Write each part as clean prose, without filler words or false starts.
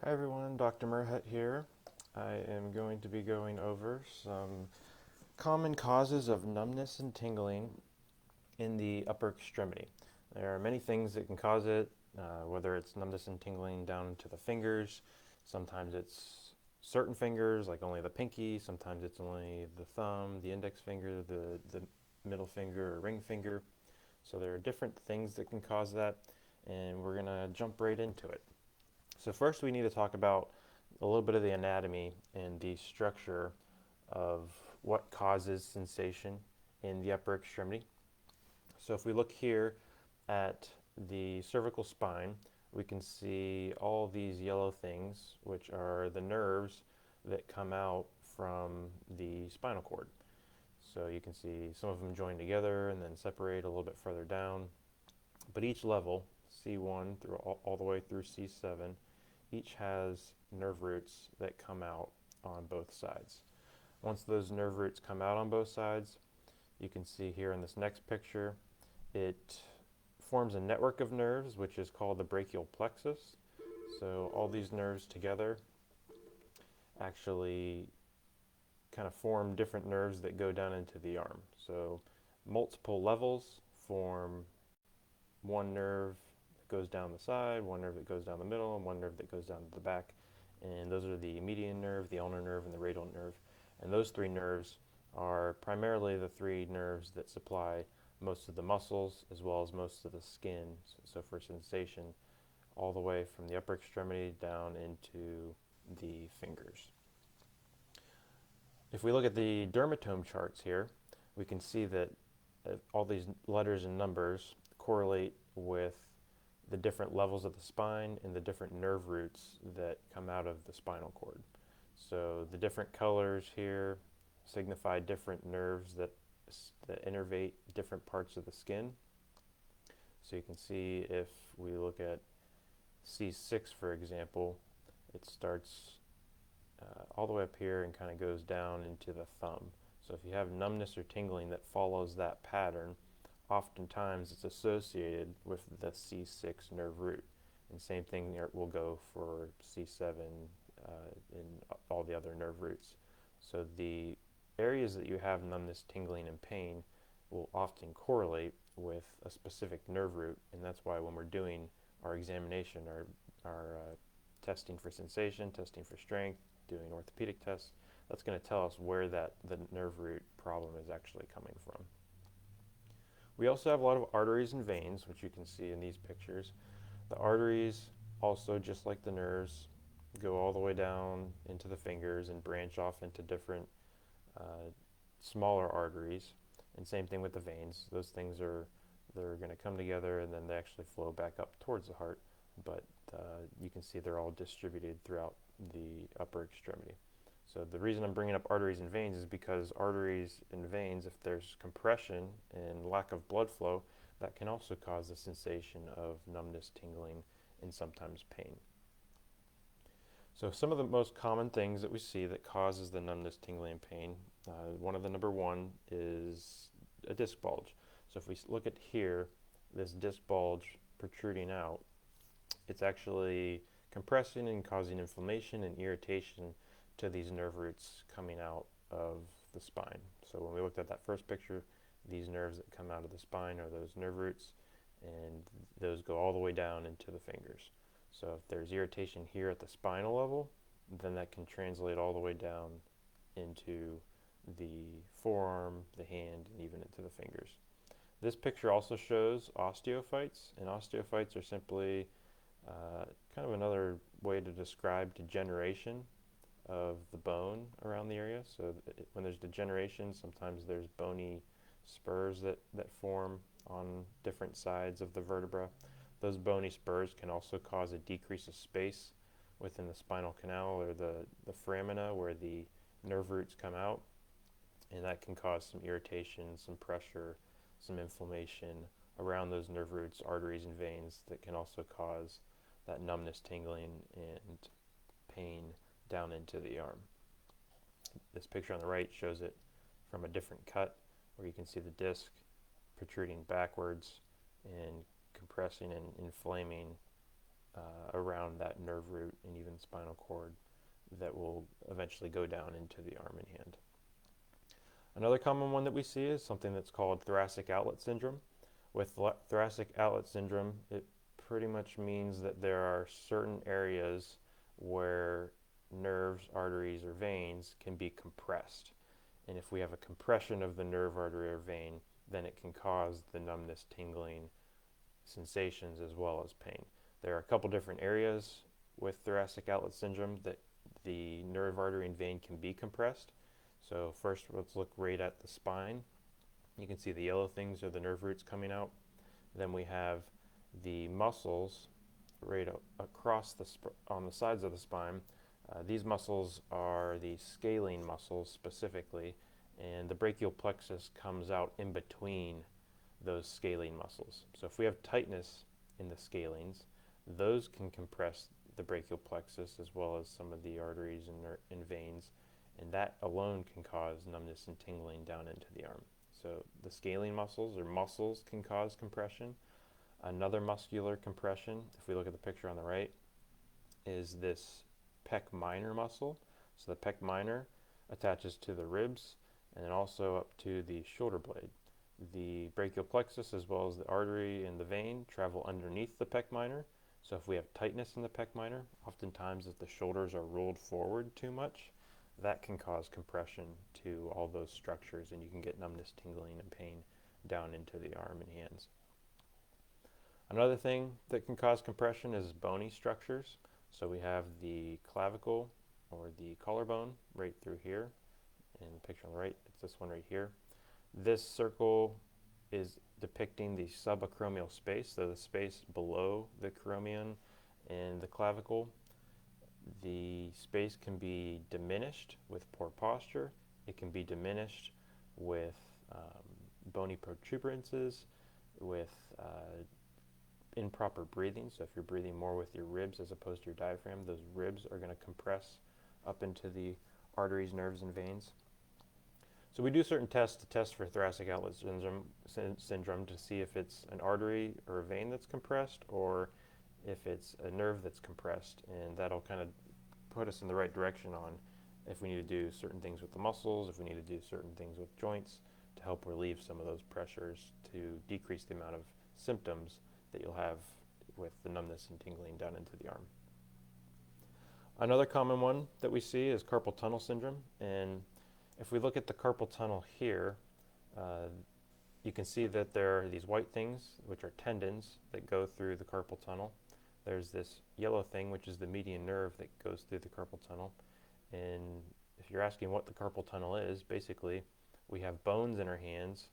Hi everyone, Dr. Merhaut here. I am going to be going over some common causes of numbness and tingling in the upper extremity. There are many things that can cause it, whether it's numbness and tingling down to the fingers. Sometimes it's certain fingers, like only the pinky. Sometimes it's only the thumb, the index finger, the middle finger, or ring finger. So there are different things that can cause that, and we're going to jump right into it. So first we need to talk about a little bit of the anatomy and the structure of what causes sensation in the upper extremity. So if we look here at the cervical spine, we can see all these yellow things, which are the nerves that come out from the spinal cord. So you can see some of them join together and then separate a little bit further down. But each level, C1 through all the way through C7, each has nerve roots that come out on both sides. Once those nerve roots come out on both sides, you can see here in this next picture, it forms a network of nerves, which is called the brachial plexus. So all these nerves together actually kind of form different nerves that go down into the arm. So multiple levels form one nerve that goes down the side, one nerve that goes down the middle, and one nerve that goes down to the back. And those are the median nerve, the ulnar nerve, and the radial nerve. And those three nerves are primarily the three nerves that supply most of the muscles as well as most of the skin. So for sensation, all the way from the upper extremity down into the fingers. If we look at the dermatome charts here, we can see that all these letters and numbers correlate with the different levels of the spine and the different nerve roots that come out of the spinal cord. So the different colors here signify different nerves that innervate different parts of the skin. So you can see if we look at C6, for example, it starts all the way up here and kind of goes down into the thumb. So if you have numbness or tingling that follows that pattern, oftentimes it's associated with the C6 nerve root. And same thing will go for C7 and all the other nerve roots. So the areas that you have numbness, tingling, and pain will often correlate with a specific nerve root, and that's why when we're doing our examination, our testing for sensation, testing for strength, doing orthopedic tests, that's going to tell us where the nerve root problem is actually coming from. We also have a lot of arteries and veins, which you can see in these pictures. The arteries also, just like the nerves, go all the way down into the fingers and branch off into different smaller arteries. And same thing with the veins. Those things they're going to come together and then they actually flow back up towards the heart. But you can see they're all distributed throughout the upper extremity. So the reason I'm bringing up arteries and veins is because arteries and veins, if there's compression and lack of blood flow, that can also cause the sensation of numbness, tingling, and sometimes pain. So some of the most common things that we see that causes the numbness, tingling, and pain, one of the number one is a disc bulge. So if we look at here, this disc bulge protruding out, it's actually compressing and causing inflammation and irritation to these nerve roots coming out of the spine. So when we looked at that first picture, these nerves that come out of the spine are those nerve roots, and those go all the way down into the fingers. So if there's irritation here at the spinal level, then that can translate all the way down into the forearm, the hand, and even into the fingers. This picture also shows osteophytes, and osteophytes are simply kind of another way to describe degeneration of the bone around the area. So when there's degeneration, sometimes there's bony spurs that form on different sides of the vertebra. Those bony spurs can also cause a decrease of space within the spinal canal or the foramina where the nerve roots come out, and that can cause some irritation, some pressure, some inflammation around those nerve roots, arteries, and veins that can also cause that numbness, tingling, and pain down into the arm. This picture on the right shows it from a different cut where you can see the disc protruding backwards and compressing and inflaming around that nerve root and even spinal cord that will eventually go down into the arm and hand. Another common one that we see is something that's called thoracic outlet syndrome. With thoracic outlet syndrome, it pretty much means that there are certain areas where nerves, arteries, or veins can be compressed. And if we have a compression of the nerve, artery, or vein, then it can cause the numbness, tingling sensations as well as pain. There are a couple different areas with thoracic outlet syndrome that the nerve, artery, and vein can be compressed. So first, let's look right at the spine. You can see the yellow things are the nerve roots coming out. Then we have the muscles right across on the sides of the spine. These muscles are the scalene muscles specifically, and the brachial plexus comes out in between those scalene muscles. So if we have tightness in the scalenes, those can compress the brachial plexus as well as some of the arteries and veins, and that alone can cause numbness and tingling down into the arm. So the scalene muscles or muscles can cause compression. Another muscular compression, if we look at the picture on the right, is this pec minor muscle. So the pec minor attaches to the ribs and then also up to the shoulder blade. The brachial plexus as well as the artery and the vein travel underneath the pec minor. So if we have tightness in the pec minor, oftentimes if the shoulders are rolled forward too much, that can cause compression to all those structures, and you can get numbness, tingling, and pain down into the arm and hands. Another thing that can cause compression is bony structures. So we have the clavicle or the collarbone right through here. In the picture on the right, it's this one right here. This circle is depicting the subacromial space, so the space below the acromion and the clavicle. The space can be diminished with poor posture. It can be diminished with bony protuberances, with improper breathing. So if you're breathing more with your ribs as opposed to your diaphragm, those ribs are going to compress up into the arteries, nerves, and veins. So we do certain tests to test for thoracic outlet syndrome to see if it's an artery or a vein that's compressed or if it's a nerve that's compressed, and that'll kind of put us in the right direction on if we need to do certain things with the muscles, if we need to do certain things with joints to help relieve some of those pressures to decrease the amount of symptoms that you'll have with the numbness and tingling down into the arm. Another common one that we see is carpal tunnel syndrome, and if we look at the carpal tunnel here, you can see that there are these white things, which are tendons that go through the carpal tunnel. There's this yellow thing, which is the median nerve that goes through the carpal tunnel. And if you're asking what the carpal tunnel is, basically we have bones in our hands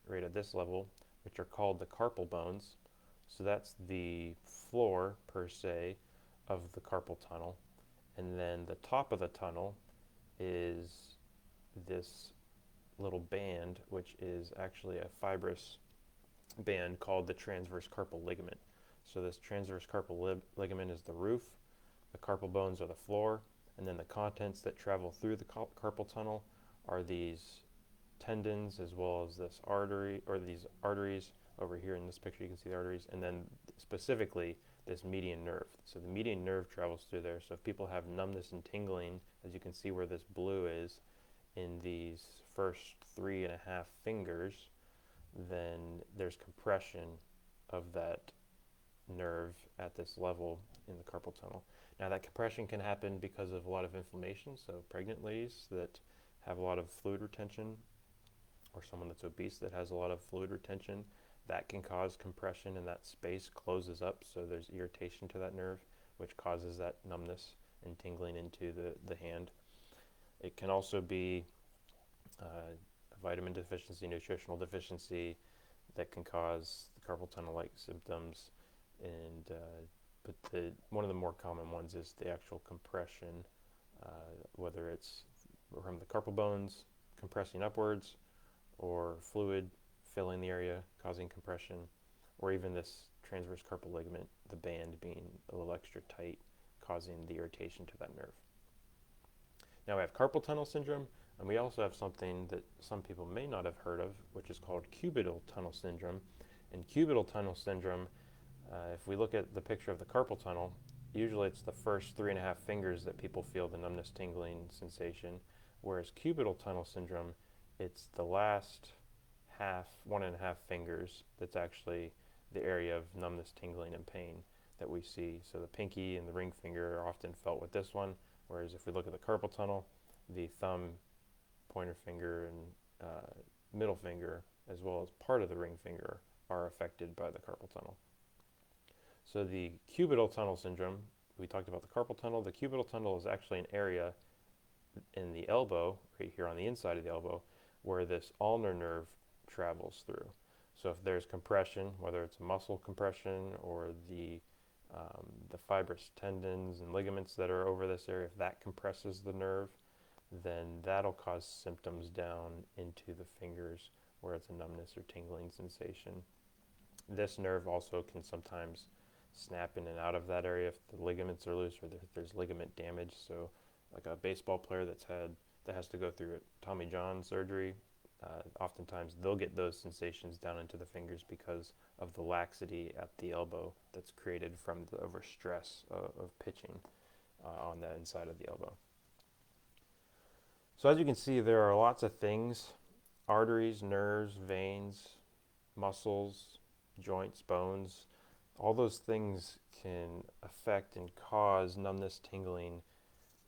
right at this level, which are called the carpal bones. So that's the floor, per se, of the carpal tunnel. And then the top of the tunnel is this little band, which is actually a fibrous band called the transverse carpal ligament. So this transverse carpal ligament is the roof, the carpal bones are the floor, and then the contents that travel through the carpal tunnel are these tendons as well as this artery, or these arteries. Over here in this picture you can see the arteries, and then specifically this median nerve. So the median nerve travels through there. So if people have numbness and tingling, as you can see where this blue is, in these first 3.5 fingers, then there's compression of that nerve at this level in the carpal tunnel. Now that compression can happen because of a lot of inflammation, so pregnant ladies that have a lot of fluid retention, or someone that's obese that has a lot of fluid retention, that can cause compression and that space closes up, so there's irritation to that nerve, which causes that numbness and tingling into the hand. It can also be a vitamin deficiency, nutritional deficiency that can cause the carpal tunnel-like symptoms. And but one of the more common ones is the actual compression, whether it's from the carpal bones compressing upwards, or fluid filling the area causing compression, or even this transverse carpal ligament, the band being a little extra tight, causing the irritation to that nerve. Now we have carpal tunnel syndrome, and we also have something that some people may not have heard of, which is called cubital tunnel syndrome. And cubital tunnel syndrome If we look at the picture of the carpal tunnel, usually it's the first 3.5 fingers that people feel the numbness, tingling sensation, whereas cubital tunnel syndrome, it's the last 1.5 fingers that's actually the area of numbness, tingling, and pain that we see. So the pinky and the ring finger are often felt with this one, whereas if we look at the carpal tunnel, the thumb, pointer finger, and middle finger, as well as part of the ring finger, are affected by the carpal tunnel. So the cubital tunnel syndrome, we talked about the carpal tunnel. The cubital tunnel is actually an area in the elbow, right here on the inside of the elbow, where this ulnar nerve travels through. So if there's compression, whether it's muscle compression or the fibrous tendons and ligaments that are over this area, if that compresses the nerve, then that'll cause symptoms down into the fingers where it's a numbness or tingling sensation. This nerve also can sometimes snap in and out of that area if the ligaments are loose or if there's ligament damage. So like a baseball player that has to go through a Tommy John surgery, oftentimes they'll get those sensations down into the fingers because of the laxity at the elbow that's created from the overstress of pitching on the inside of the elbow. So as you can see, there are lots of things: arteries, nerves, veins, muscles, joints, bones. All those things can affect and cause numbness, tingling,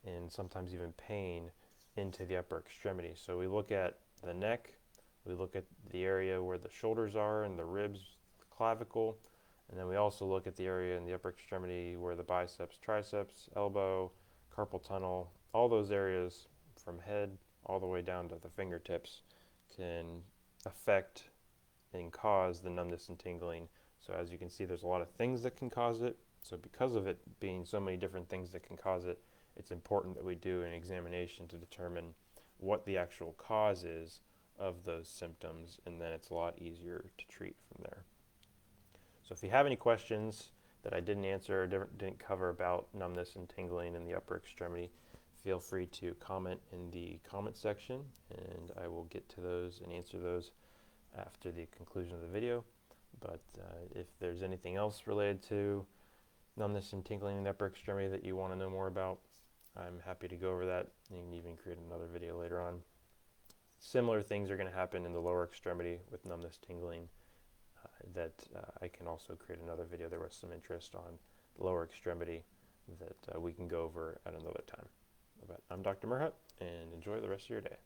and sometimes even pain into the upper extremity. So we look at the neck, we look at the area where the shoulders are and the ribs, the clavicle, and then we also look at the area in the upper extremity where the biceps, triceps, elbow, carpal tunnel, all those areas from head all the way down to the fingertips can affect and cause the numbness and tingling. So as you can see, there's a lot of things that can cause it. So because of it being so many different things that can cause it, it's important that we do an examination to determine what the actual cause is of those symptoms, and then it's a lot easier to treat from there. So if you have any questions that I didn't answer or didn't cover about numbness and tingling in the upper extremity, feel free to comment in the comment section, and I will get to those and answer those after the conclusion of the video. But if there's anything else related to numbness and tingling in the upper extremity that you want to know more about, I'm happy to go over that. You can even create another video later on. Similar things are going to happen in the lower extremity with numbness, tingling, that I can also create another video. There was some interest on the lower extremity that we can go over at another time. But I'm Dr. Merhaut, and enjoy the rest of your day.